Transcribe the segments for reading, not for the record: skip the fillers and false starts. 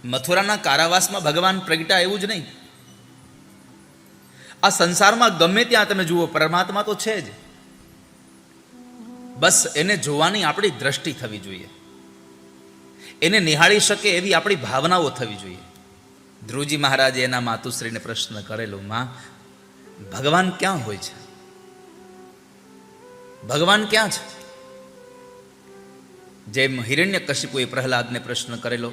મથુરાના કારાવાસમાં ભગવાન પ્રગટ્યા એવું જ નહીં. આ સંસારમાં ગમે ત્યાં તમે જુઓ પરમાત્મા તો છે જ, બસ એને જોવાની આપણી દ્રષ્ટિ થવી જોઈએ, એને નિહાળી શકે એવી આપણી ભાવનાઓ થવી જોઈએ. ધ્રુવજી મહારાજે એના માતુશ્રીને પ્રશ્ન કરેલો, માં ભગવાન ક્યાં હોય છે? ભગવાન ક્યાં છે? જેમ હિરણ્યકશિપુએ પ્રહલાદને પ્રશ્ન કરેલો,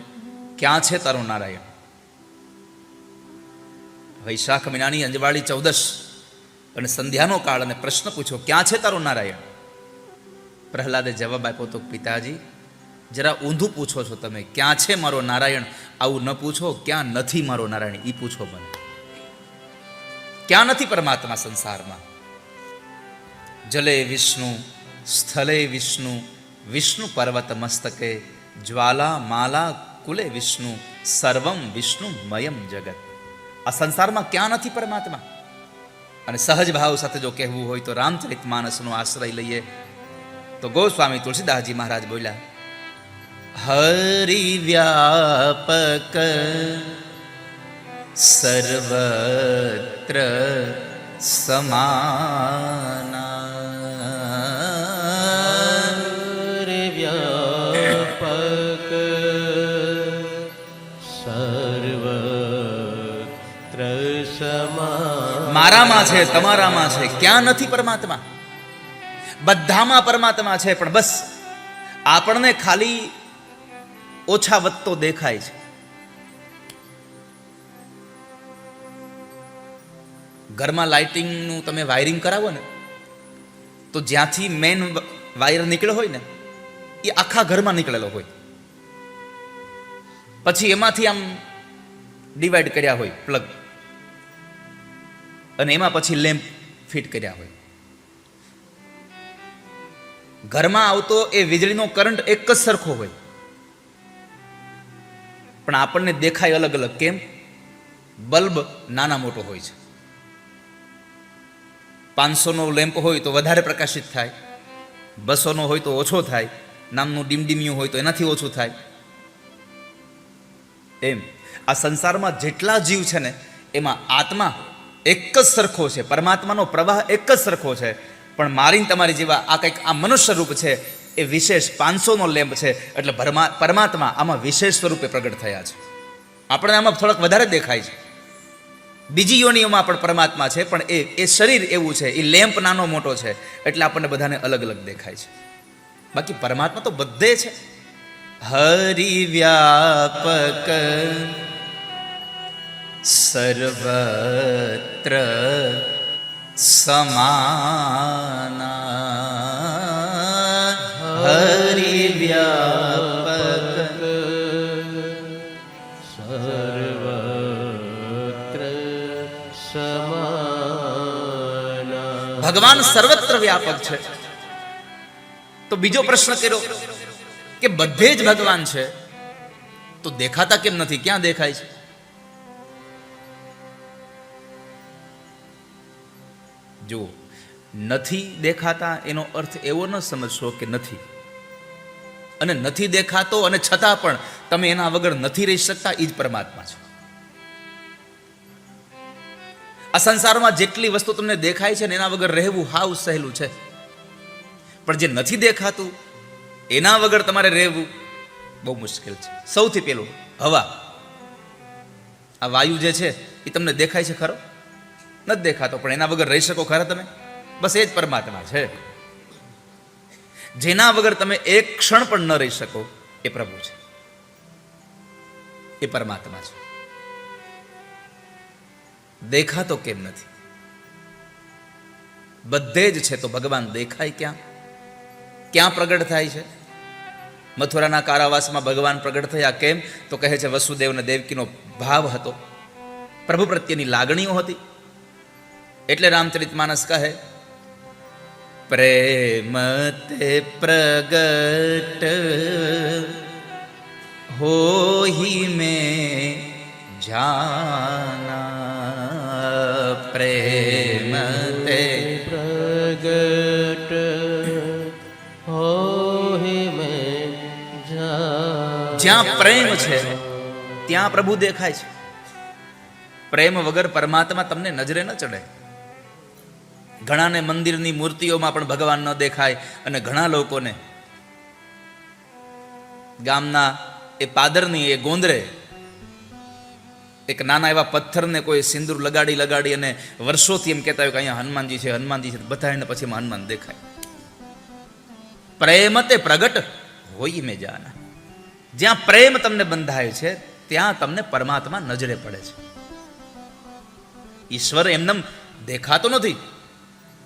ક્યાં છે તારો નારાયણ? વૈશાખ મહિનાની અંજવાળી 14 અને સંધ્યાનો કાળ, અને પ્રશ્ન પૂછ્યો, ક્યાં છે તારો નારાયણ? પ્રહલાદે જવાબ આપ્યો તો, પિતાજી જરા ઊંધું પૂછો છો તમે, ક્યાં છે મારો નારાયણ આવું ન પૂછો, ક્યાં નથી મારો નારાયણ એ પૂછો મને. ક્યાં નથી પરમાત્મા સંસારમાં? જલે વિષ્ણુ, સ્થલે વિષ્ણુ, વિષ્ણુ પર્વત મસ્તકે, જ્વાલા માલા કુલે વિષ્ણુ, સર્વમ વિષ્ણુ મયમ જગત. આ સંસારમાં ક્યાં નથી પરમાત્મા? અને સહજ ભાવ સાથે જો કહેવું હોય તો રામચરિતમાનસનો આશ્રય લઈએ તો ગોસ્વામી તુલસીદાસજી મહારાજ બોલ્યા, હરિ વ્યાપક સર્વત્ર સમાના, હરિ વ્યાપક સર્વત્ર સમાના. મારામાં છે, તમારામાં છે, ક્યાં નથી પરમાત્મા? બધામાં પરમાત્મા છે, પણ બસ આપણને ખાલી ઓછા વધતો દેખાય છે. ઘરમાં લાઇટિંગનું તમે વાયરિંગ કરાવો ને, તો જ્યાંથી મેઇન વાયર નીકળ્યો હોય ને એ આખા ઘરમાં નીકળેલો હોય, પછી એમાંથી આમ ડિવાઈડ કર્યા હોય પ્લગ, અને એમાં પછી લેમ્પ ફિટ કર્યા હોય. ઘરમાં આવતો એ વીજળીનો કરંટ એક જ સરખો હોય, પણ આપણને દેખાય અલગ અલગ. કેમ? બલ્બ નાના મોટો હોય છે. 500નો લેમ્પ હોય તો વધારે પ્રકાશિત થાય, 200નો હોય તો ઓછો થાય, નામનું ડીમડીમિયું હોય તો એનાથી ઓછું થાય. એમ આ સંસારમાં જેટલા જીવ છે ને એમાં આત્મા એક જ સરખો છે, પરમાત્માનો પ્રવાહ એક જ સરખો છે, પણ મારી તમારી જેવા આ કંઈક આ મનુષ્ય રૂપ છે એ વિશેષ 500નો લેમ્પ છે, એટલે પરમાત્મા આમાં વિશેષ સ્વરૂપે પ્રગટ થયા છે. આપણે આમાં થોડાક વધારે દેખાય છે. બીજી યોનિઓમાં પણ પરમાત્મા છે, પણ એ શરીર એવું છે, એ લેમ્પ નાનો મોટો છે, એટલે આપણને બધાને અલગ અલગ દેખાય છે. બાકી પરમાત્મા તો બધે છે. હરિ વ્યાપક સર્વત્ર સમાના, હરિ વ્યાપક સર્વત્ર સમાના. ભગવાન સર્વત્ર વ્યાપક છે. તો બીજો પ્રશ્ન કર્યો કે બધે જ ભગવાન છે તો દેખાતા કેમ નથી? ક્યાં દેખાય છે? જો નથી દેખાતા એનો અર્થ એવો ન સમજશો કે નથી, અને નથી દેખાતો અને છતાં પણ તમે એના વગર નથી રહી શકતા, એ જ પરમાત્મા છે. આ સંસારમાં જેટલી વસ્તુ તમને દેખાય છે ને એના વગર રહેવું હાવ સહેલું છે, પણ જે નથી દેખાતું એના વગર તમારે રહેવું બહુ મુશ્કેલ છે. સૌથી પહેલું હવા, આ વાયુ જે છે એ તમને દેખાય છે ખરો? નથી દેખાતો, પણ એના વગર રહી શકો ખરા તમે? બસ એ જ પરમાત્મા છે. જેના વગર તમે એક ક્ષણ પણ ન રહી શકો એ પ્રભુ છે, એ પરમાત્મા છે. દેખાતો કેમ નથી? બધે જ છે તો ભગવાન દેખાય ક્યાં? ક્યાં પ્રગટ થાય છે? મથુરાના કારાવાસમાં ભગવાન પ્રગટ થયા. કેમ? તો કહે છે વસુદેવ અને દેવકીનો ભાવ હતો, પ્રભુ પ્રત્યેની લાગણીઓ હતી. એટલે રામચરિતમાનસ કહે, પ્રેમ તે પ્રગટ હોહી મેં જાના, પ્રેમ તે પ્રગટ હોહી મેં જાના. જ્યાં પ્રેમ છે ત્યાં પ્રભુ દેખાય છે. પ્રેમ વગર પરમાત્મા તમને નજરે ન ચડે. ઘણાને મંદિરની મૂર્તિઓમાં પણ ભગવાન ન દેખાય, અને ઘણા લોકોને ગામના એ પાદરની એ ગોંદરે એક નાના એવા પથ્થરને કોઈ સિંદૂર લગાડી અને વર્ષોથી એમ કહેતા હોય કે અહીંયા હનુમાનજી છે, હનુમાનજી છે, બધાને પછી એમાં હનુમાન દેખાય. પ્રેમ તે પ્રગટ હોય મેં જાના. જ્યાં પ્રેમ તમને બંધાય છે ત્યાં તમને પરમાત્મા નજરે પડે છે. ઈશ્વર એમનેમ દેખાતો નથી.